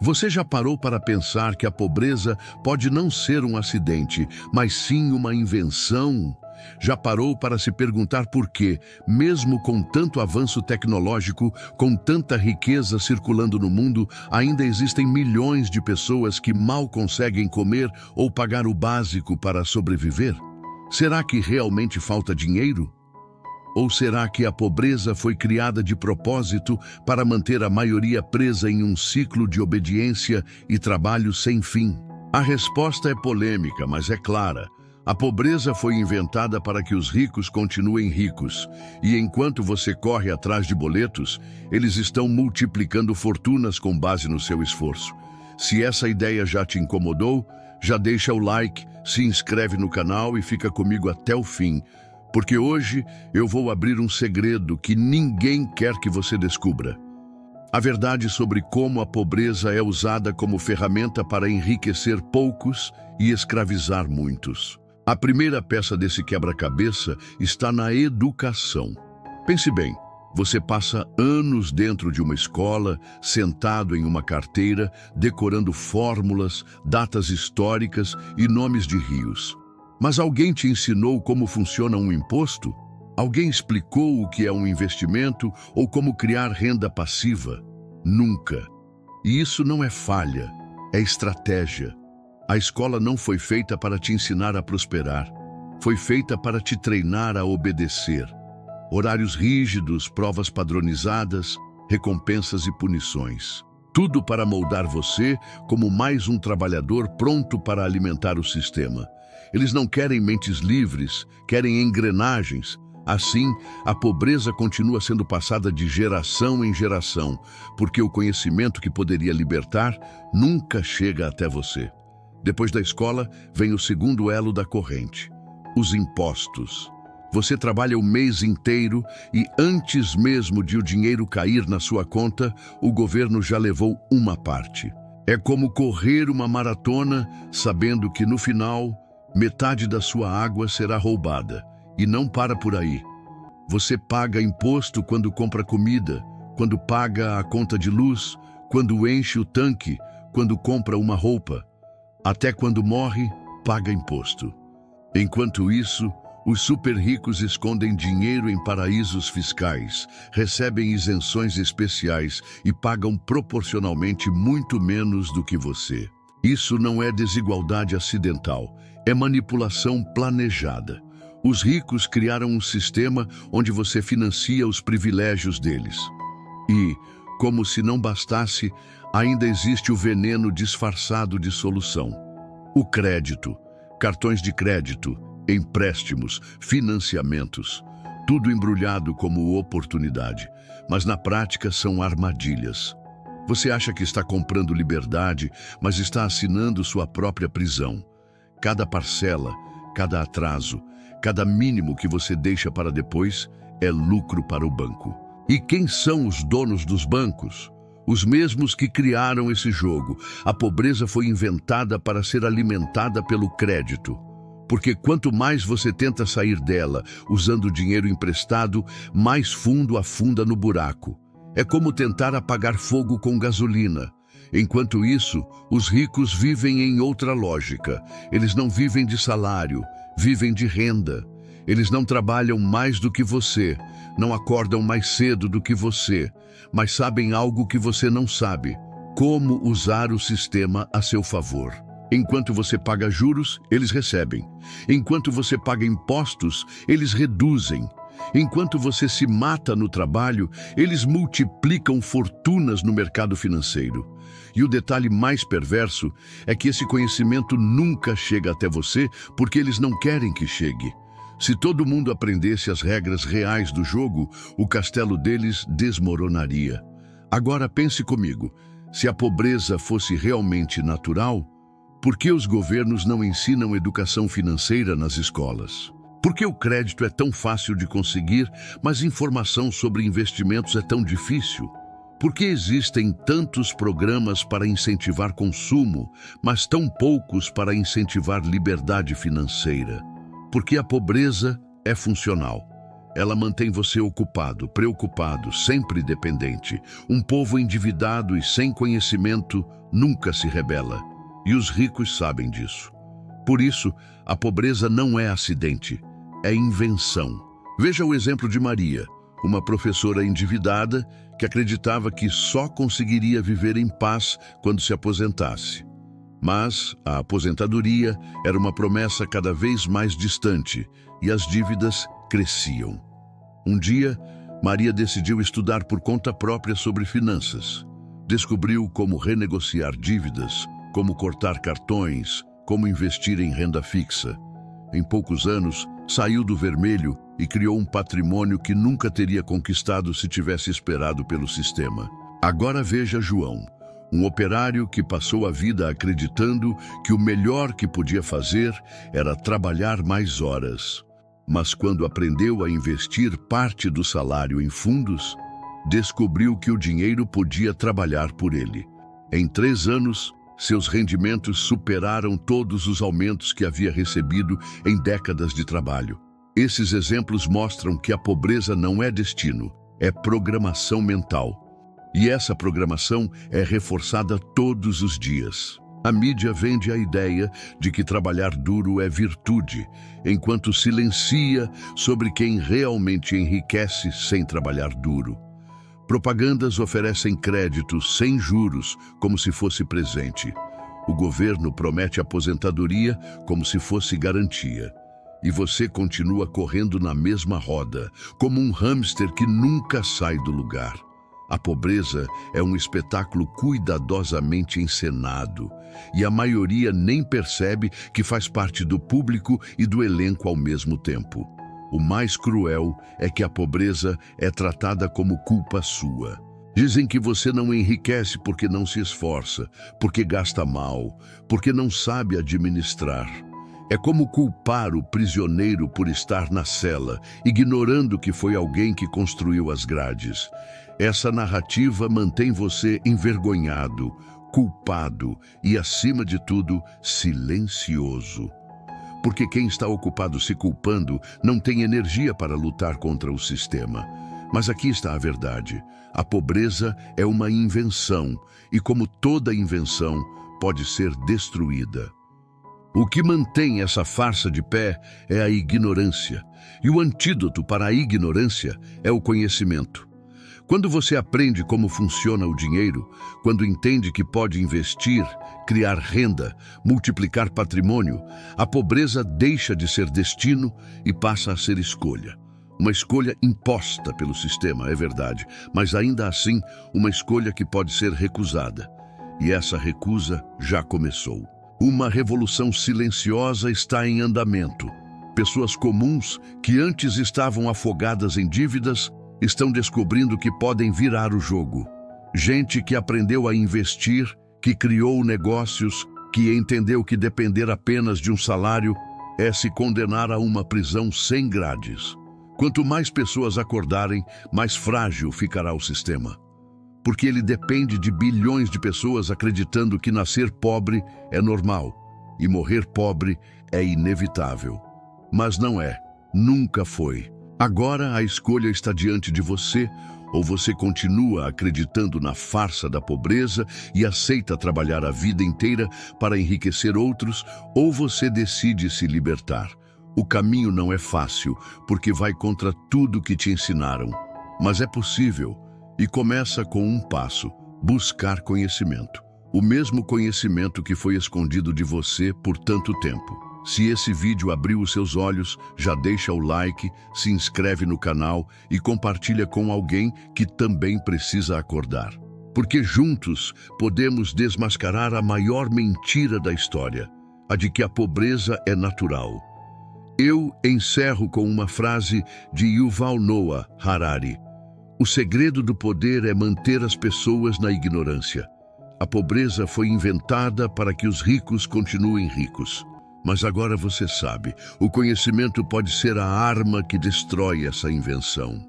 Você já parou para pensar que a pobreza pode não ser um acidente, mas sim uma invenção? Já parou para se perguntar por que, mesmo com tanto avanço tecnológico, com tanta riqueza circulando no mundo, ainda existem milhões de pessoas que mal conseguem comer ou pagar o básico para sobreviver? Será que realmente falta dinheiro? Ou será que a pobreza foi criada de propósito para manter a maioria presa em um ciclo de obediência e trabalho sem fim? A resposta é polêmica, mas é clara. A pobreza foi inventada para que os ricos continuem ricos, e enquanto você corre atrás de boletos, eles estão multiplicando fortunas com base no seu esforço. Se essa ideia já te incomodou, já deixa o like, se inscreve no canal e fica comigo até o fim, porque hoje eu vou abrir um segredo que ninguém quer que você descubra. A verdade sobre como a pobreza é usada como ferramenta para enriquecer poucos e escravizar muitos. A primeira peça desse quebra-cabeça está na educação. Pense bem, você passa anos dentro de uma escola, sentado em uma carteira, decorando fórmulas, datas históricas e nomes de rios. Mas alguém te ensinou como funciona um imposto? Alguém explicou o que é um investimento ou como criar renda passiva? Nunca. E isso não é falha, é estratégia. A escola não foi feita para te ensinar a prosperar. Foi feita para te treinar a obedecer. Horários rígidos, provas padronizadas, recompensas e punições. Tudo para moldar você como mais um trabalhador pronto para alimentar o sistema. Eles não querem mentes livres, querem engrenagens. Assim, a pobreza continua sendo passada de geração em geração, porque o conhecimento que poderia libertar nunca chega até você. Depois da escola, vem o segundo elo da corrente, os impostos. Você trabalha o mês inteiro e antes mesmo de o dinheiro cair na sua conta, o governo já levou uma parte. É como correr uma maratona, sabendo que no final, metade da sua água será roubada. E não para por aí. Você paga imposto quando compra comida, quando paga a conta de luz, quando enche o tanque, quando compra uma roupa. Até quando morre, paga imposto. Enquanto isso, os super ricos escondem dinheiro em paraísos fiscais, recebem isenções especiais e pagam proporcionalmente muito menos do que você. Isso não é desigualdade acidental, é manipulação planejada. Os ricos criaram um sistema onde você financia os privilégios deles. E, como se não bastasse, ainda existe o veneno disfarçado de solução. O crédito, cartões de crédito, empréstimos, financiamentos, tudo embrulhado como oportunidade, mas na prática são armadilhas. Você acha que está comprando liberdade, mas está assinando sua própria prisão. Cada parcela, cada atraso, cada mínimo que você deixa para depois é lucro para o banco. E quem são os donos dos bancos? Os mesmos que criaram esse jogo. A pobreza foi inventada para ser alimentada pelo crédito. Porque quanto mais você tenta sair dela usando dinheiro emprestado, mais fundo afunda no buraco. É como tentar apagar fogo com gasolina. Enquanto isso, os ricos vivem em outra lógica. Eles não vivem de salário, vivem de renda. Eles não trabalham mais do que você, não acordam mais cedo do que você, mas sabem algo que você não sabe: como usar o sistema a seu favor. Enquanto você paga juros, eles recebem. Enquanto você paga impostos, eles reduzem. Enquanto você se mata no trabalho, eles multiplicam fortunas no mercado financeiro. E o detalhe mais perverso é que esse conhecimento nunca chega até você porque eles não querem que chegue. Se todo mundo aprendesse as regras reais do jogo, o castelo deles desmoronaria. Agora pense comigo, se a pobreza fosse realmente natural, por que os governos não ensinam educação financeira nas escolas? Por que o crédito é tão fácil de conseguir, mas informação sobre investimentos é tão difícil? Por que existem tantos programas para incentivar consumo, mas tão poucos para incentivar liberdade financeira? Porque a pobreza é funcional. Ela mantém você ocupado, preocupado, sempre dependente. Um povo endividado e sem conhecimento nunca se rebela. E os ricos sabem disso. Por isso, a pobreza não é acidente, é invenção. Veja o exemplo de Maria, uma professora endividada que acreditava que só conseguiria viver em paz quando se aposentasse. Mas a aposentadoria era uma promessa cada vez mais distante e as dívidas cresciam. Um dia, Maria decidiu estudar por conta própria sobre finanças. Descobriu como renegociar dívidas, como cortar cartões, como investir em renda fixa. Em poucos anos, saiu do vermelho e criou um patrimônio que nunca teria conquistado se tivesse esperado pelo sistema. Agora veja João, um operário que passou a vida acreditando que o melhor que podia fazer era trabalhar mais horas. Mas quando aprendeu a investir parte do salário em fundos, descobriu que o dinheiro podia trabalhar por ele. Em 3 anos, seus rendimentos superaram todos os aumentos que havia recebido em décadas de trabalho. Esses exemplos mostram que a pobreza não é destino, é programação mental. E essa programação é reforçada todos os dias. A mídia vende a ideia de que trabalhar duro é virtude, enquanto silencia sobre quem realmente enriquece sem trabalhar duro. Propagandas oferecem créditos sem juros, como se fosse presente. O governo promete aposentadoria como se fosse garantia. E você continua correndo na mesma roda, como um hamster que nunca sai do lugar. A pobreza é um espetáculo cuidadosamente encenado, e a maioria nem percebe que faz parte do público e do elenco ao mesmo tempo. O mais cruel é que a pobreza é tratada como culpa sua. Dizem que você não enriquece porque não se esforça, porque gasta mal, porque não sabe administrar. É como culpar o prisioneiro por estar na cela, ignorando que foi alguém que construiu as grades. Essa narrativa mantém você envergonhado, culpado e, acima de tudo, silencioso. Porque quem está ocupado se culpando não tem energia para lutar contra o sistema. Mas aqui está a verdade. A pobreza é uma invenção e, como toda invenção, pode ser destruída. O que mantém essa farsa de pé é a ignorância. E o antídoto para a ignorância é o conhecimento. Quando você aprende como funciona o dinheiro, quando entende que pode investir, criar renda, multiplicar patrimônio, a pobreza deixa de ser destino e passa a ser escolha. Uma escolha imposta pelo sistema, é verdade, mas ainda assim uma escolha que pode ser recusada. E essa recusa já começou. Uma revolução silenciosa está em andamento. Pessoas comuns que antes estavam afogadas em dívidas estão descobrindo que podem virar o jogo. Gente que aprendeu a investir, que criou negócios, que entendeu que depender apenas de um salário é se condenar a uma prisão sem grades. Quanto mais pessoas acordarem, mais frágil ficará o sistema. Porque ele depende de bilhões de pessoas acreditando que nascer pobre é normal e morrer pobre é inevitável. Mas não é, nunca foi. Agora a escolha está diante de você, ou você continua acreditando na farsa da pobreza e aceita trabalhar a vida inteira para enriquecer outros, ou você decide se libertar. O caminho não é fácil, porque vai contra tudo que te ensinaram. Mas é possível, e começa com um passo: buscar conhecimento. O mesmo conhecimento que foi escondido de você por tanto tempo. Se esse vídeo abriu os seus olhos, já deixa o like, se inscreve no canal e compartilha com alguém que também precisa acordar. Porque juntos podemos desmascarar a maior mentira da história, a de que a pobreza é natural. Eu encerro com uma frase de Yuval Noah Harari. O segredo do poder é manter as pessoas na ignorância. A pobreza foi inventada para que os ricos continuem ricos. Mas agora você sabe, o conhecimento pode ser a arma que destrói essa invenção.